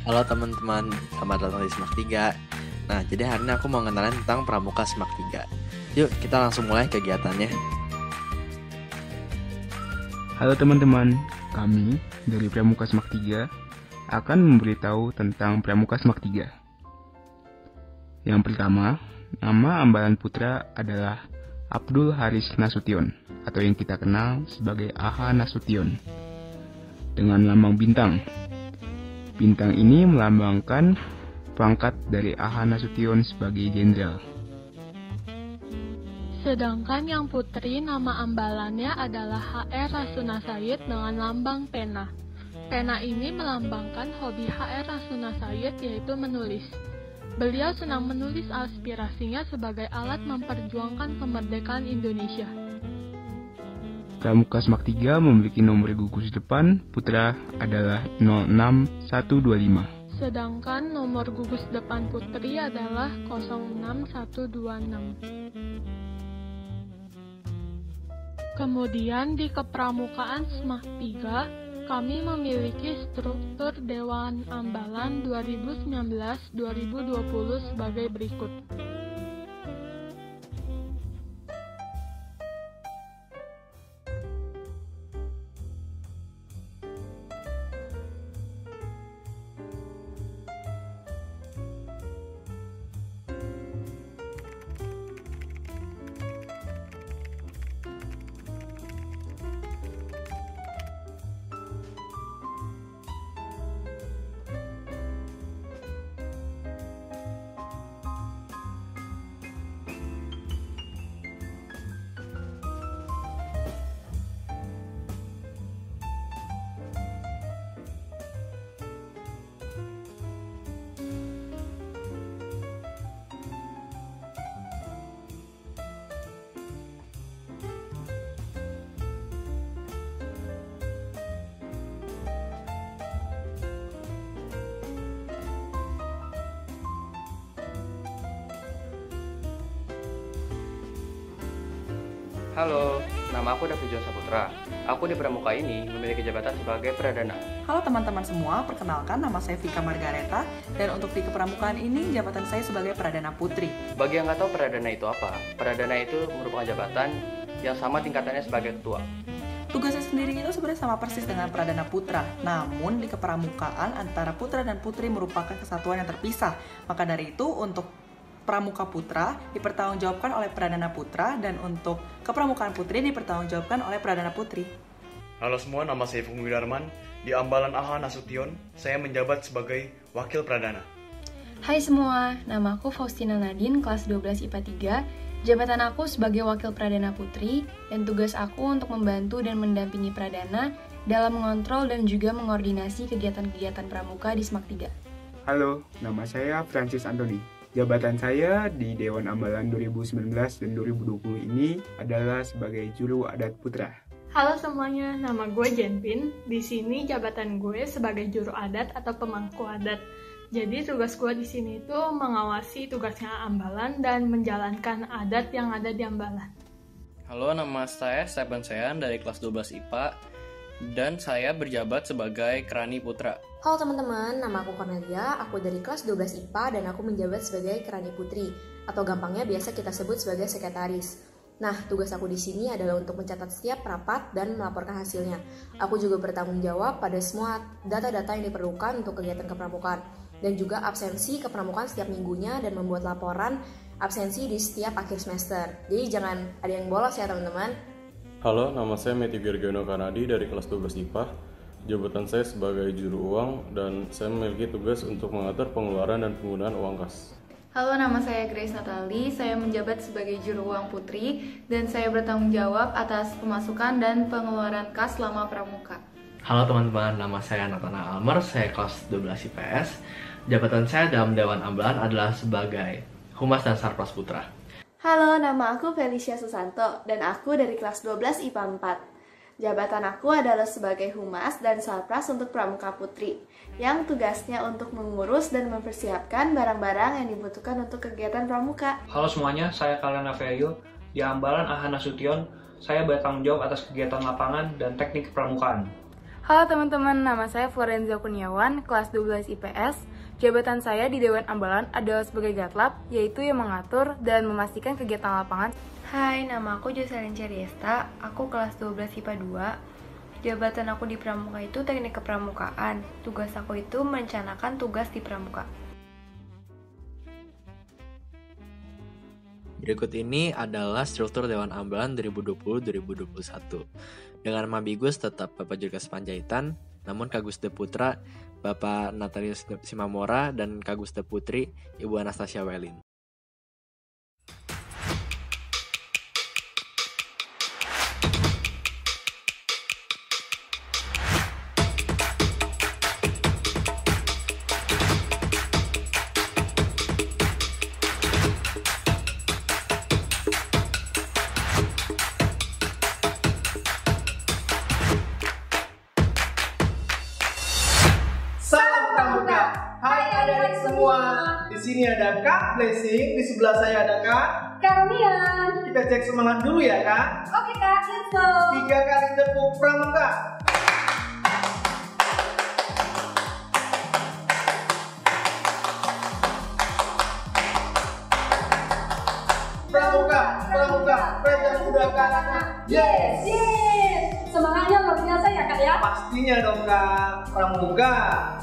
Halo teman-teman, selamat datang di Semak 3. Nah, jadi hari ini aku mau ngenalin tentang Pramuka Semak 3. Yuk, kita langsung mulai kegiatannya. Halo teman-teman, kami dari Pramuka Semak 3 akan memberitahu tentang Pramuka Semak 3. Yang pertama, nama ambalan putra adalah Abdul Haris Nasution, atau yang kita kenal sebagai Aha Nasution, dengan lambang bintang. Bintang ini melambangkan pangkat dari Aha Nasution sebagai jenderal. Sedangkan yang putri nama ambalannya adalah HR Rasuna Said dengan lambang pena. Pena ini melambangkan hobi HR Rasuna Said, yaitu menulis. Beliau senang menulis aspirasinya sebagai alat memperjuangkan kemerdekaan Indonesia. Pramuka Semak 3 memiliki nomor gugus depan putra adalah 06125. Sedangkan nomor gugus depan putri adalah 06126. Kemudian di kepramukaan Semak 3, kami memiliki struktur Dewan Ambalan 2019-2020 sebagai berikut. Halo, nama aku David John Saputra. Aku di Pramuka ini memiliki jabatan sebagai Pradana. Halo teman-teman semua, perkenalkan nama saya Vika Margareta, dan untuk di kepramukaan ini jabatan saya sebagai Pradana Putri. Bagi yang nggak tahu Pradana itu apa, Pradana itu merupakan jabatan yang sama tingkatannya sebagai ketua. Tugasnya sendiri itu sebenarnya sama persis dengan Pradana Putra, namun di kepramukaan antara putra dan putri merupakan kesatuan yang terpisah. Maka dari itu untuk Pramuka Putra dipertanggungjawabkan oleh Pradana Putra, dan untuk kepramukaan putri dipertanggungjawabkan oleh Pradana Putri. Halo semua, nama saya Fung Widarman. Di Ambalan Aha Nasution, saya menjabat sebagai Wakil Pradana. Hai semua, nama aku Faustina Nadine, kelas 12 IPA 3. Jabatan aku sebagai Wakil Pradana Putri, dan tugas aku untuk membantu dan mendampingi Pradana dalam mengontrol dan juga mengordinasi kegiatan-kegiatan pramuka di Semak 3. Halo, nama saya Francis Anthony. Jabatan saya di Dewan Ambalan 2019 dan 2020 ini adalah sebagai Juru Adat Putra. Halo semuanya, nama gue Jenpin. Di sini jabatan gue sebagai juru adat atau pemangku adat. Jadi tugas gue di sini itu mengawasi tugasnya ambalan dan menjalankan adat yang ada di ambalan. Halo, nama saya Stephen Sean dari kelas 12 IPA dan saya berjabat sebagai Kerani Putra. Halo teman-teman, nama aku Cornelia, aku dari kelas 12 IPA dan aku menjabat sebagai Kerani Putri, atau gampangnya biasa kita sebut sebagai sekretaris. Nah, tugas aku di sini adalah untuk mencatat setiap rapat dan melaporkan hasilnya. Aku juga bertanggung jawab pada semua data-data yang diperlukan untuk kegiatan kepramukaan, dan juga absensi kepramukaan setiap minggunya dan membuat laporan absensi di setiap akhir semester. Jadi jangan ada yang bolos ya teman-teman. Halo, nama saya Matthew Gergiono Kanadi dari kelas 12 IPA. Jabatan saya sebagai juru uang dan saya memiliki tugas untuk mengatur pengeluaran dan penggunaan uang kas. Halo, nama saya Grace Natali, saya menjabat sebagai juru uang putri dan saya bertanggung jawab atas pemasukan dan pengeluaran kas selama pramuka. Halo teman-teman, nama saya Natana Almer, saya kelas 12 IPS. Jabatan saya dalam Dewan Ambalan adalah sebagai Humas dan Sarpras Putra. Halo, nama aku Felicia Susanto dan aku dari kelas 12 IPA 4. Jabatan aku adalah sebagai Humas dan Sarpras untuk Pramuka Putri, yang tugasnya untuk mengurus dan mempersiapkan barang-barang yang dibutuhkan untuk kegiatan pramuka. Halo semuanya, saya Kalena Feyo. Di Ambalan Aha Nasution, saya bertanggung jawab atas kegiatan lapangan dan teknik pramukaan. Halo teman-teman, nama saya Florenza Kurniawan, kelas 12 IPS. Jabatan saya di Dewan Ambalan adalah sebagai gatlab, yaitu yang mengatur dan memastikan kegiatan lapangan. Hai, nama aku Jocelyn Ceriesta, aku kelas 12 IPA 2. Jabatan aku di Pramuka itu teknik kepramukaan. Tugas aku itu merencanakan tugas di Pramuka. Berikut ini adalah struktur Dewan Ambalan 2020-2021. Dengan Mambigus tetap Bapak Jurgas Panjaitan, namun Kagus De Putra Bapak Natalius Simamora dan Kagus De Putri Ibu Anastasia Welin. Salam Pramuka. Hai adik-adik semua. Di sini ada Kak Blessing, di sebelah saya ada Kak Karmian. Kita cek semangat dulu ya Kak. Oke Kak, let's go. 3 kali tepuk Pramuka. Pramuka, Pramuka, Praja Muda Karana. Yes, yes. Semangatnya luar biasa ya Kak ya. Pastinya dong Kak, Pramuka.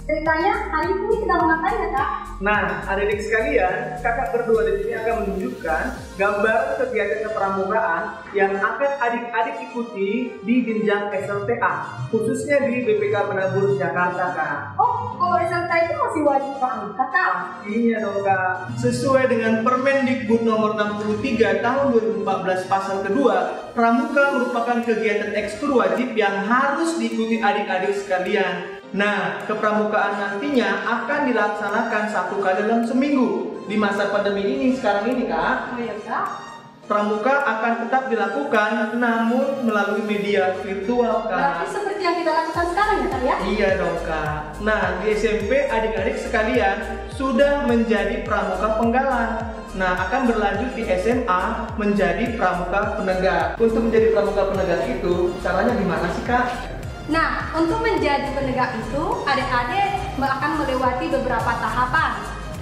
Ceritanya hari ini kita mau ngapain ya Kak? Nah, adik-adik sekalian, kakak berdua di sini akan menunjukkan gambaran kegiatan kepramukaan yang akan adik-adik ikuti di jenjang SLTA, khususnya di BPK Penabur Jakarta, Kak. Oh, kalau SLTA itu masih wajib pramuka Kak? Pastinya dong Kak. Sesuai dengan Permendikbud nomor 63 tahun 2014 pasal kedua, pramuka merupakan kegiatan ekskur wajib yang harus diikuti adik-adik sekalian. Nah, kepramukaan nantinya akan dilaksanakan 1 kali dalam seminggu. Di masa pandemi ini sekarang ini Kak, Oh ya Kak. pramuka akan tetap dilakukan namun melalui media virtual Kak. Berarti seperti yang kita lakukan sekarang ya Kak ya? Iya dong Kak. Nah, di SMP adik-adik sekalian sudah menjadi pramuka penggalan. Nah, akan berlanjut di SMA menjadi pramuka penegak. Untuk menjadi pramuka penegak itu caranya gimana sih Kak? Nah, untuk menjadi penegak itu, adik-adik akan melewati beberapa tahapan.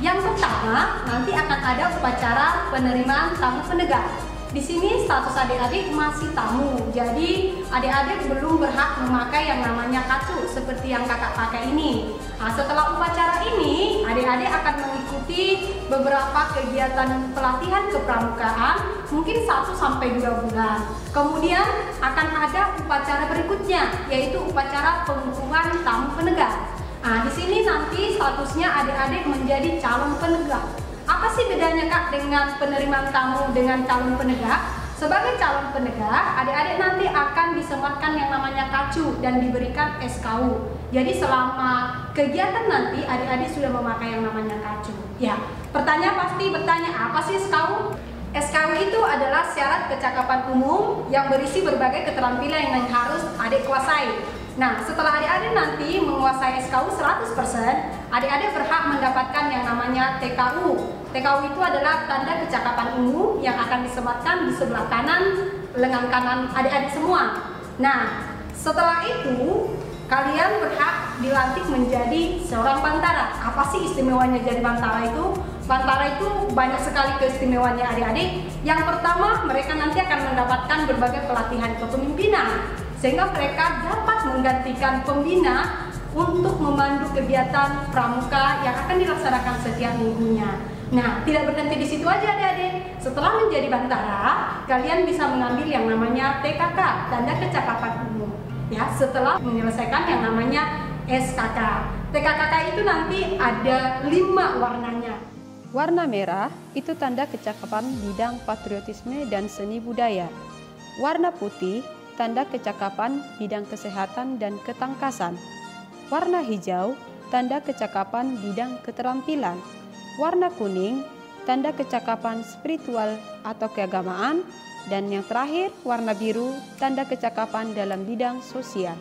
Yang pertama, nanti akan ada upacara penerimaan tamu penegak. Di sini status adik-adik masih tamu, jadi adik-adik belum berhak memakai yang namanya kacu seperti yang kakak pakai ini. Nah, setelah upacara ini, adik-adik akan mengikuti beberapa kegiatan pelatihan kepramukaan, mungkin 1-2 bulan. Kemudian akan ada upacara berikutnya, yaitu upacara pengukuhan tamu penegak. Nah, di sini nanti statusnya adik-adik menjadi calon penegak. Apa sih bedanya Kak dengan penerimaan tamu dengan calon penegak? Sebagai calon penegak, adik-adik nanti akan disematkan yang namanya kacu dan diberikan SKU. Jadi selama kegiatan nanti adik-adik sudah memakai yang namanya kacu. Ya, pertanyaan pasti bertanya apa sih SKU? SKU itu adalah syarat kecakapan umum yang berisi berbagai keterampilan yang harus adik kuasai. Nah, setelah adik-adik nanti menguasai SKU 100%, adik-adik berhak mendapatkan yang namanya TKU. TKU itu adalah tanda kecakapan umum yang akan disematkan di sebelah kanan lengan kanan adik-adik semua. Nah, setelah itu kalian berhak dilantik menjadi seorang bantara. Apa sih istimewanya jadi bantara itu? Bantara itu banyak sekali keistimewaannya adik-adik. Yang pertama, mereka nanti akan mendapatkan berbagai pelatihan kepemimpinan, sehingga mereka dapat menggantikan pembina untuk memandu kegiatan pramuka yang akan dilaksanakan setiap minggunya. Nah, tidak berhenti di situ aja adik-adik. Setelah menjadi bantara, kalian bisa mengambil yang namanya TKK, tanda kecakapan umum. Ya, setelah menyelesaikan yang namanya SKK. TKK itu nanti ada 5 warnanya. Warna merah itu tanda kecakapan bidang patriotisme dan seni budaya. Warna putih tanda kecakapan bidang kesehatan dan ketangkasan. Warna hijau tanda kecakapan bidang keterampilan. Warna kuning tanda kecakapan spiritual atau keagamaan. Dan yang terakhir warna biru tanda kecakapan dalam bidang sosial.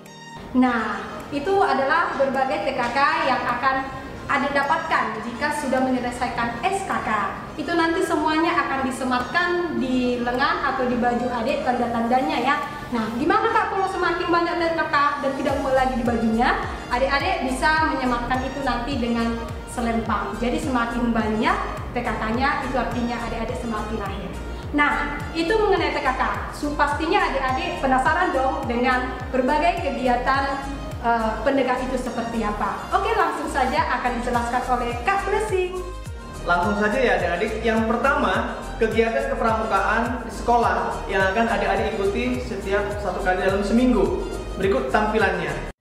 Nah, itu adalah berbagai TKK yang akan adik dapatkan jika sudah menyelesaikan SKK. Itu nanti semuanya akan disematkan di lengan atau di baju adik tanda-tandanya ya. Nah, gimana Kak kalau semakin banyak SKK dan tidak muat lagi di bajunya? Adik-adik bisa menyematkan itu nanti dengan selempang. Jadi semakin banyak PKK-nya, itu artinya adik-adik semakin lahir. Nah, itu mengenai PKK. Pastinya adik-adik penasaran dong dengan berbagai kegiatan penegak itu seperti apa. Oke, langsung saja akan dijelaskan oleh Kak Blessing. Langsung saja ya adik-adik. Yang pertama, kegiatan kepramukaan di sekolah yang akan adik-adik ikuti setiap 1 kali dalam seminggu. Berikut tampilannya.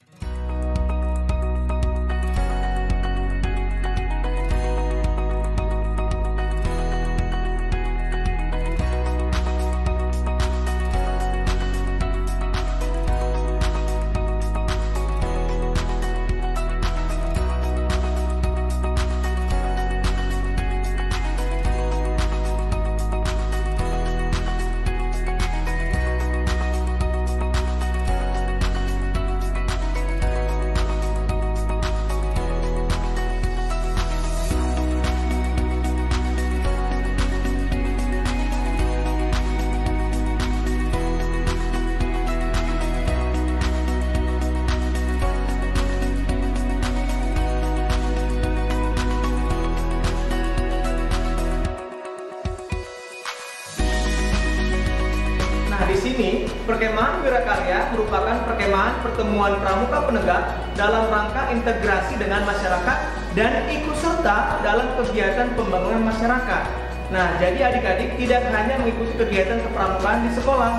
Di sini, perkemahan Wirakarya merupakan perkemahan pertemuan pramuka penegak dalam rangka integrasi dengan masyarakat dan ikut serta dalam kegiatan pembangunan masyarakat. Nah, jadi adik-adik tidak hanya mengikuti kegiatan kepramukaan di sekolah,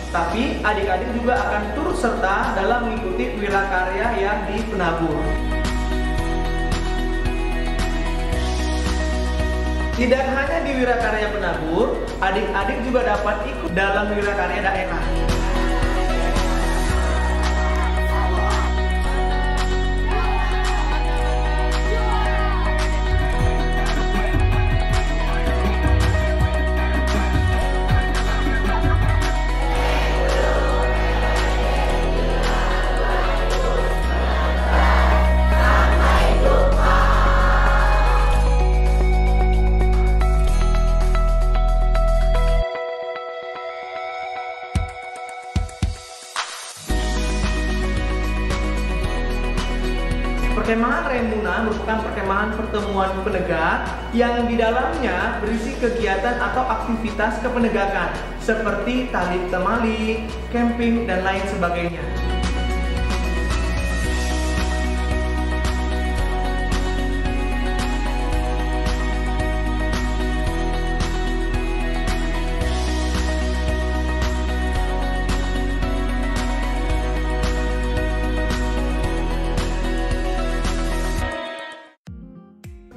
tapi adik-adik juga akan turut serta dalam mengikuti Wirakarya yang di Penabur. Tidak hanya di Wirakarya Penabur, adik-adik juga dapat ikut dalam Wirakarya daerah. Perkemahan Remuna merupakan perkemahan pertemuan penegak yang di dalamnya berisi kegiatan atau aktivitas kepenegakan seperti tali temali, camping, dan lain sebagainya.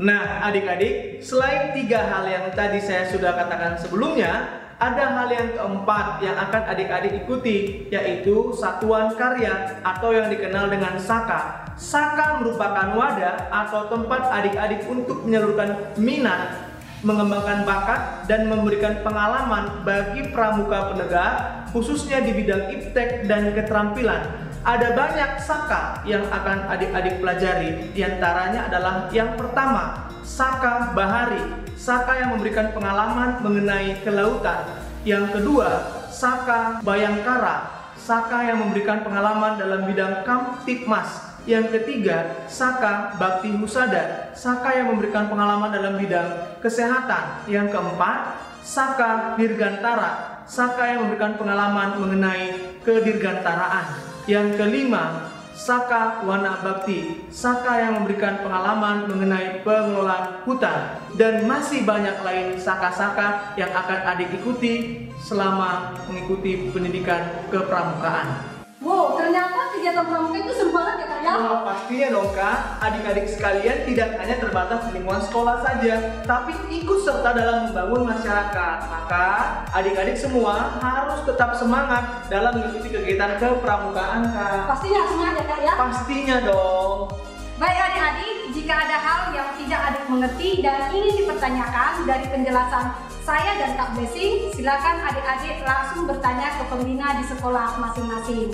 Nah, adik-adik, selain 3 hal yang tadi saya sudah katakan sebelumnya, ada hal yang keempat yang akan adik-adik ikuti, yaitu satuan karya atau yang dikenal dengan SAKA. SAKA merupakan wadah atau tempat adik-adik untuk menyalurkan minat, mengembangkan bakat, dan memberikan pengalaman bagi pramuka penegak, khususnya di bidang iptek dan keterampilan. Ada banyak SAKA yang akan adik-adik pelajari. Di antaranya adalah yang pertama, SAKA Bahari, SAKA yang memberikan pengalaman mengenai kelautan. Yang kedua, SAKA Bayangkara, SAKA yang memberikan pengalaman dalam bidang Kamtipmas. Yang ketiga, SAKA Bakti Husada, SAKA yang memberikan pengalaman dalam bidang kesehatan. Yang keempat, SAKA Dirgantara, SAKA yang memberikan pengalaman mengenai kedirgantaraan. Yang kelima, SAKA Wana Bakti, SAKA yang memberikan pengalaman mengenai pengelolaan hutan. Dan masih banyak lain SAKA-SAKA yang akan adik ikuti selama mengikuti pendidikan kepramukaan. Wow, ternyata kegiatan pramuka itu seru banget ya Kak ya? Wah, pastinya dong Kak. Adik-adik sekalian tidak hanya terbatas di lingkungan sekolah saja, tapi ikut serta dalam membangun masyarakat. Maka adik-adik semua harus tetap semangat dalam mengikuti kegiatan kepramukaan Kak. Pastinya semangat ya Kak ya? Pastinya dong. Baik adik-adik, jika ada hal yang tidak adik mengerti dan ingin dipertanyakan dari penjelasan saya dan Kak Blessing, silakan adik-adik langsung bertanya ke pembina di sekolah masing-masing.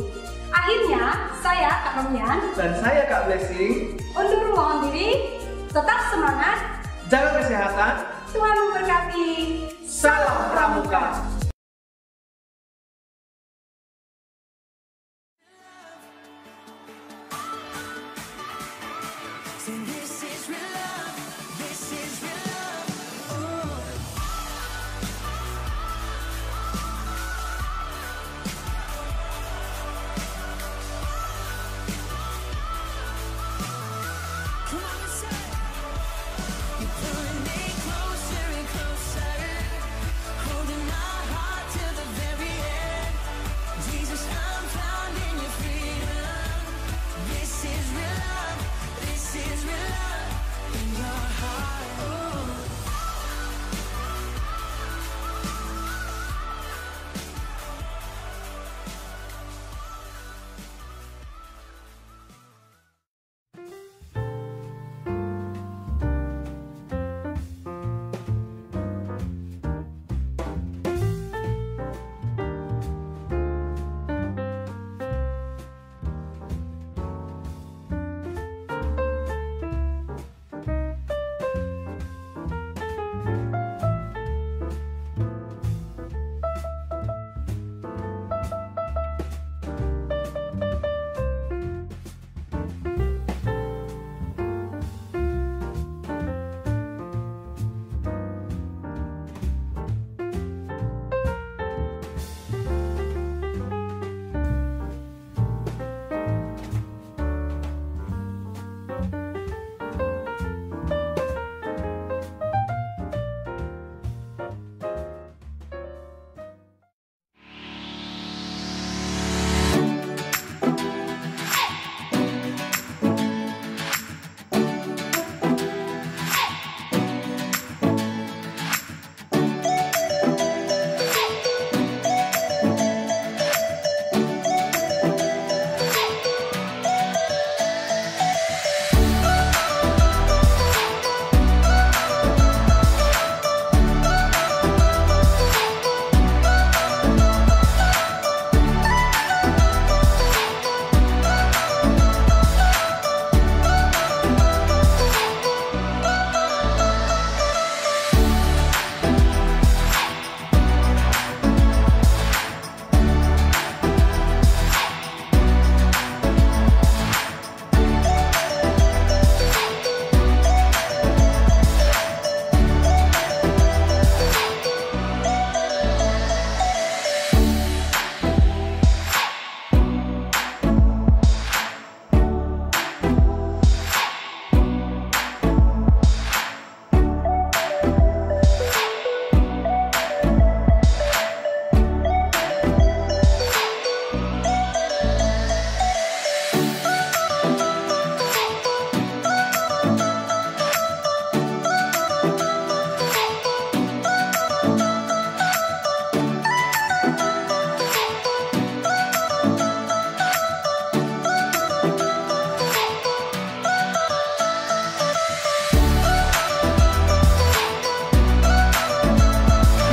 Akhirnya, saya Kak Romian dan saya Kak Blessing undur mohon diri. jaga kesehatan, Tuhan memberkati. salam pramuka.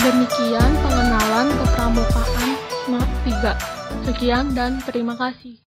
Demikian pengenalan kepramukaan SMART 3. Sekian dan terima kasih.